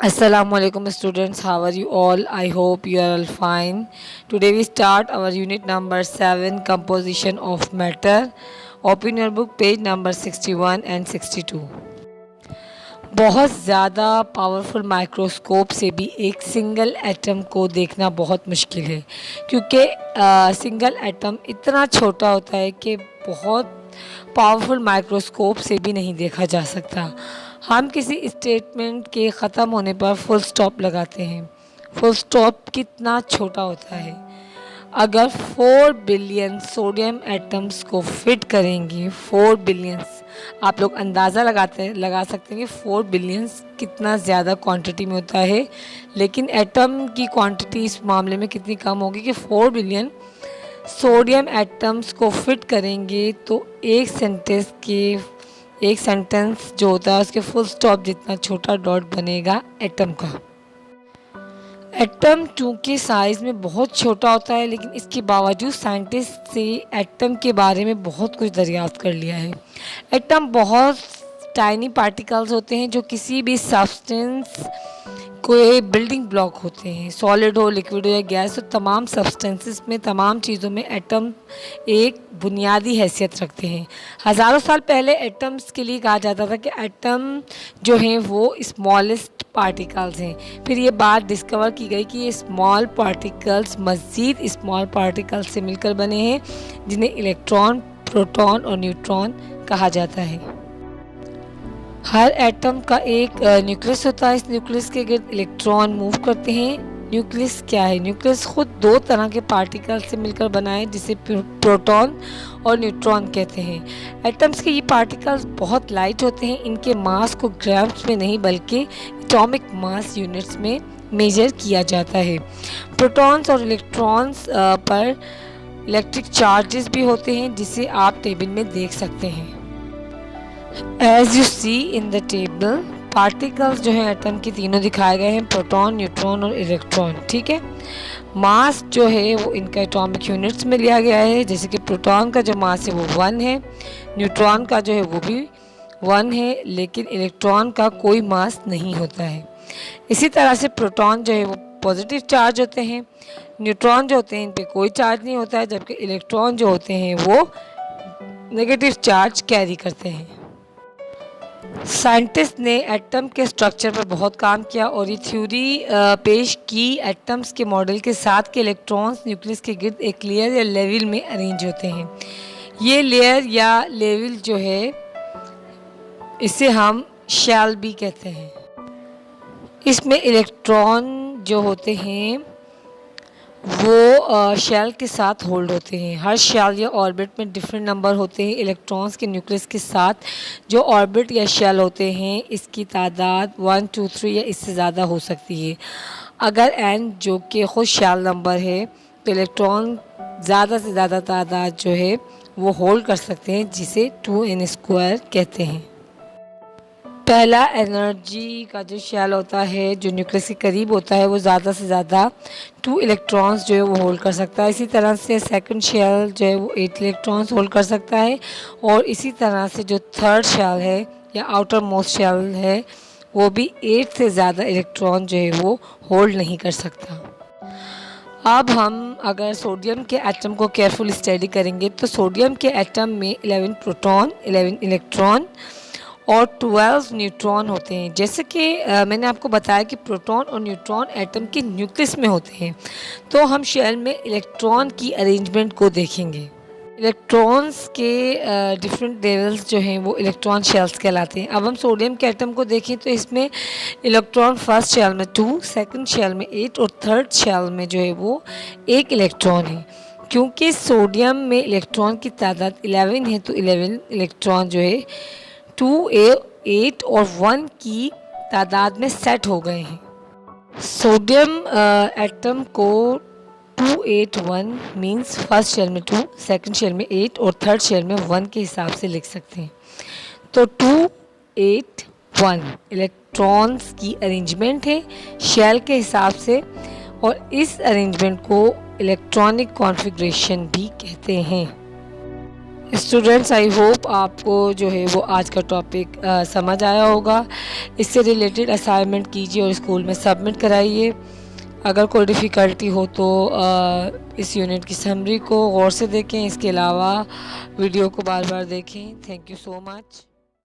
Assalamualaikum students, how are you all? I hope you are all fine. Today we start our unit number 7, composition of matter. Open your book page number 61 and 62. बहुत ज़्यादा powerful microscope से भी एक single atom को देखना बहुत मुश्किल है, क्योंकि सिंगल एटम इतना छोटा होता है कि बहुत पावरफुल माइक्रोस्कोप से भी नहीं देखा जा सकता। हम किसी स्टेटमेंट के ख़त्म होने पर फुल स्टॉप लगाते हैं। फुल स्टॉप कितना छोटा होता है। अगर 4 बिलियन सोडियम एटम्स को फिट करेंगे, 4 बिलियंस, आप लोग अंदाज़ा लगा सकते हैं कि 4 बिलियंस कितना ज़्यादा क्वांटिटी में होता है, लेकिन एटम की क्वांटिटी इस मामले में कितनी कम होगी कि 4 बिलियन सोडियम एटम्स को फिट करेंगे तो एक सेंटेंस जो होता है उसके फुल स्टॉप जितना छोटा डॉट बनेगा एटम का। एटम चूँकि साइज़ में बहुत छोटा होता है, लेकिन इसके बावजूद साइंटिस्ट से एटम के बारे में बहुत कुछ दरियाफ्त कर लिया है। एटम बहुत टाइनी पार्टिकल्स होते हैं जो किसी भी सब्सटेंस कोई बिल्डिंग ब्लॉक होते हैं, सॉलिड हो, लिक्विड हो या गैस हो, तमाम सब्सटेंसेस में, तमाम चीज़ों में एटम एक बुनियादी हैसियत रखते हैं। हज़ारों साल पहले एटम्स के लिए कहा जाता था कि एटम जो हैं वो स्मॉलेस्ट पार्टिकल्स हैं। फिर ये बात डिस्कवर की गई कि ये स्मॉल पार्टिकल्स मज़ीद स्मॉल पार्टिकल्स से मिलकर बने हैं, जिन्हें इलेक्ट्रॉन, प्रोटॉन और न्यूट्रॉन कहा जाता है। हर एटम का एक न्यूक्लियस होता है। इस न्यूक्लियस के गिर्द इलेक्ट्रॉन मूव करते हैं। न्यूक्लियस क्या है? न्यूक्लियस खुद 2 तरह के पार्टिकल से मिलकर बना है, जिसे प्रोटॉन और न्यूट्रॉन कहते हैं। एटम्स के ये पार्टिकल्स बहुत लाइट होते हैं। इनके मास को ग्राम्स में नहीं बल्कि एटॉमिक मास यूनिट्स में मेजर किया जाता है। प्रोटॉन्स और इलेक्ट्रॉन्स पर इलेक्ट्रिक चार्जेस भी होते हैं, जिसे आप टेबल में देख सकते हैं। As you see in the table, particles जो हैं एटम के तीनों दिखाए गए हैं, प्रोटॉन, न्यूट्रॉन और इलेक्ट्रॉन। ठीक है। मास जो है वो इनका एटॉमिक यूनिट्स में लिया गया है, जैसे कि प्रोटॉन का जो मास है वो 1 है, न्यूट्रॉन का जो है वो भी 1 है, लेकिन इलेक्ट्रॉन का कोई मास नहीं होता है। इसी तरह से प्रोटॉन जो है वो पॉजिटिव चार्ज होते हैं, न्यूट्रॉन जो होते हैं इन पे कोई चार्ज नहीं होता है, जबकि इलेक्ट्रॉन जो होते हैं वो नेगेटिव चार्ज कैरी करते हैं। साइंटिस्ट ने एटम के स्ट्रक्चर पर बहुत काम किया और ये थ्योरी पेश की एटम्स के मॉडल के साथ कि इलेक्ट्रॉन्स न्यूक्लियस के गिर्द एक लेयर या लेवल में अरेंज होते हैं। ये लेयर या लेवल जो है इसे हम शेल भी कहते हैं। इसमें इलेक्ट्रॉन जो होते हैं वो शेल के साथ होल्ड होते हैं। हर शेल या ऑर्बिट में डिफरेंट नंबर होते हैं इलेक्ट्रॉन्स के। न्यूक्लियस के साथ जो ऑर्बिट या शेल होते हैं इसकी तादाद 1, 2, 3 या इससे ज़्यादा हो सकती है। अगर n जो कि खुद शेल नंबर है तो इलेक्ट्रॉन ज़्यादा से ज़्यादा तादाद जो है वो होल्ड कर सकते हैं, जिसे 2n² कहते हैं। पहला एनर्जी का जो शेल होता है जो न्यूक्लियस के करीब होता है वो ज़्यादा से ज़्यादा 2 इलेक्ट्रॉन्स जो है वो होल्ड कर सकता है। इसी तरह से सेकंड शेल जो है वो 8 इलेक्ट्रॉन्स होल्ड कर सकता है, और इसी तरह से जो थर्ड शेल है या आउटर मोस्ट शेल है वो भी 8 से ज़्यादा इलेक्ट्रॉन जो है वो होल्ड नहीं कर सकता। अब हम अगर सोडियम के एटम को केयरफुल स्टडी करेंगे तो सोडियम के एटम में 11 प्रोटॉन, 11 इलेक्ट्रॉन और 12 न्यूट्रॉन होते हैं। जैसे कि मैंने आपको बताया कि प्रोटॉन और न्यूट्रॉन एटम के न्यूक्लियस में होते हैं, तो हम शेल में इलेक्ट्रॉन की अरेंजमेंट को देखेंगे। इलेक्ट्रॉन्स के डिफरेंट लेवल्स जो हैं वो इलेक्ट्रॉन शेल्स कहलाते हैं। अब हम सोडियम के एटम को देखें तो इसमें इलेक्ट्रॉन फर्स्ट शेल में 2, सेकंड शेल में 8 और थर्ड शेल में जो है वो 1 इलेक्ट्रॉन है। क्योंकि सोडियम में इलेक्ट्रॉन की तादाद 11 है तो 11 इलेक्ट्रॉन जो है 2, 8 और 1 की तादाद में सेट हो गए हैं। सोडियम एटम को 2, 8, 1 मीन्स फर्स्ट शेल में 2, सेकंड शेल में 8 और थर्ड शेल में 1 के हिसाब से लिख सकते हैं। तो 2, 8, 1 इलेक्ट्रॉन्स की अरेंजमेंट है शेल के हिसाब से, और इस अरेंजमेंट को इलेक्ट्रॉनिक कॉन्फ़िगरेशन भी कहते हैं। स्टूडेंट्स, आई होप आपको जो है वो आज का टॉपिक समझ आया होगा। इससे रिलेटेड असाइनमेंट कीजिए और स्कूल में सबमिट कराइए। अगर कोई डिफ़िकल्टी हो तो इस यूनिट की समरी को गौर से देखें, इसके अलावा वीडियो को बार बार देखें। Thank you so much.